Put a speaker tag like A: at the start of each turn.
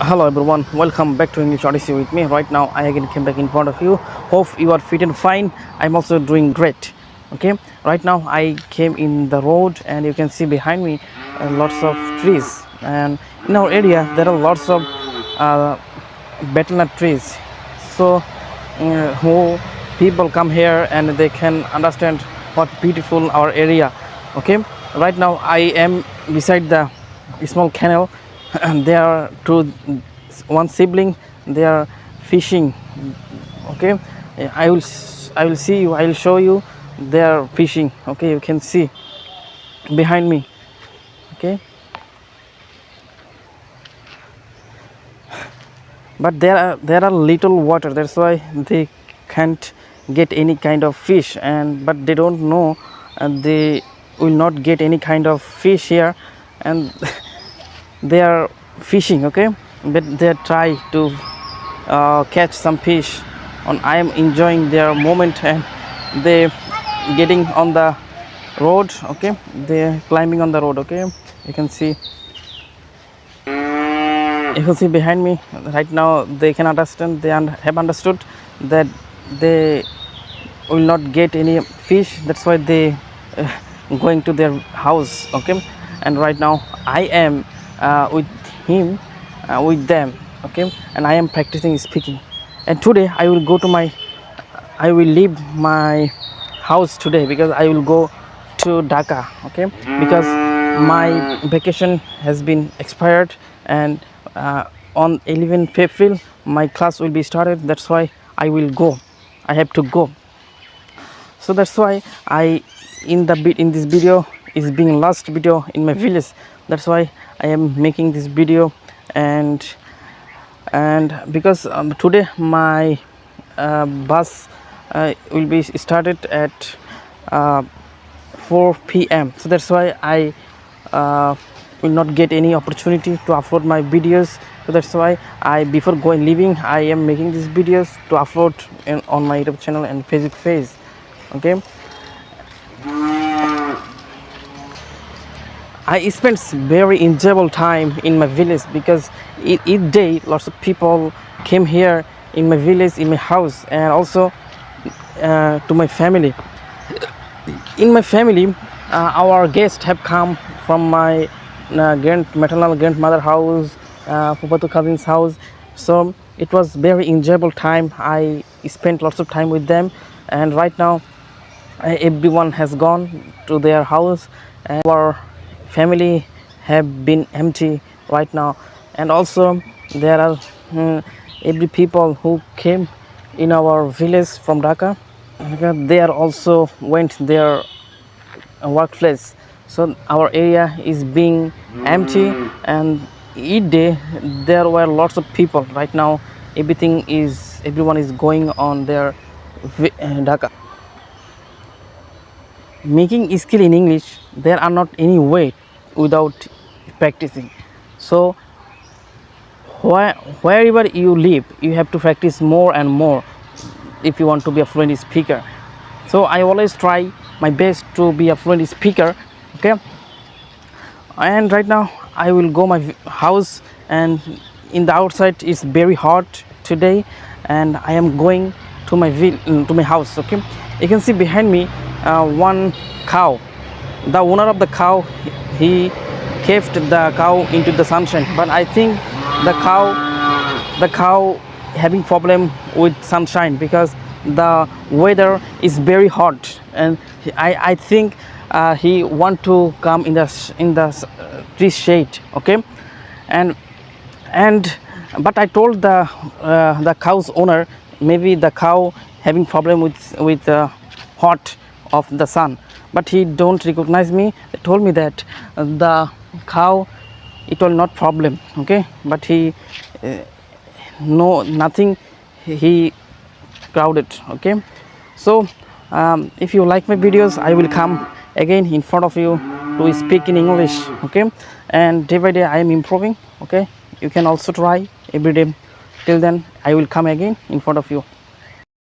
A: Hello everyone, welcome back to English Odyssey with me. Right now I again came back in front of you. Hope you are fit and fine. I'm also doing great. Okay, right now I came in the road and you can see behind me lots of trees, and in our area there are lots of uh, betel nut trees. So who people come here and they can understand what beautiful our area. Okay, right now I am beside the small canal and there are one sibling, they are fishing. Okay, I will see you, I will show you, they are fishing. Okay, you can see behind me. Okay, but there are little water, that's why they can't get any kind of fish, and but they don't know, and they will not get any kind of fish here, and they are fishing. Okay, but they try to catch some fish, and I am enjoying their moment, and they getting on the road. Okay, they climbing on the road. Okay, you can see, behind me right now, they can understand, have understood that they will not get any fish, that's why they going to their house. Okay, and right now I am with him, with them. Okay, and I am practicing speaking, and today I will leave my house today because I will go to Dhaka. Okay, because my vacation has been expired, and on 11th April my class will be started. That's why I will go. I have to go. So that's why I in this video is being last video in my village. That's why I am making this video, and because today my bus will be started at uh, 4 p.m. So that's why I will not get any opportunity to upload my videos. So that's why I, before going leaving, I am making these videos to upload on my YouTube channel and Facebook page. Okay, I spent very enjoyable time in my village because each day lots of people came here in my village, in my house, and also to my family. In my family, our guests have come from my maternal grandmother house, Pupatu cousin's house. So it was very enjoyable time. I spent lots of time with them, and right now everyone has gone to their house, and our family have been empty right now. And also there are every people who came in our village from Dhaka, they are also went their workplace. So our area is being empty, and each day there were lots of people. Right now everyone is going on their Dhaka. Making skill in English, there are not any way without practicing. So wherever you live, you have to practice more and more if you want to be a fluent speaker. So I always try my best to be a fluent speaker. Okay, and right now I will go my house, and in the outside it's very hot today, and I am going to my house. Okay, you can see behind me one cow. The owner of the cow, he kept the cow into the sunshine, but I think the cow having problem with sunshine because the weather is very hot, and I think he want to come in the tree shade. Okay, and and but I told the cow's owner, maybe the cow having problem with hot of the sun, but he don't recognize me. They told me that the cow, it will not problem. Okay, but he no nothing, he crowded. Okay, so if you like my videos, I will come again in front of you to speak in English. Okay, and day by day I am improving. Okay, you can also try every day. Till then I will come again in front of you.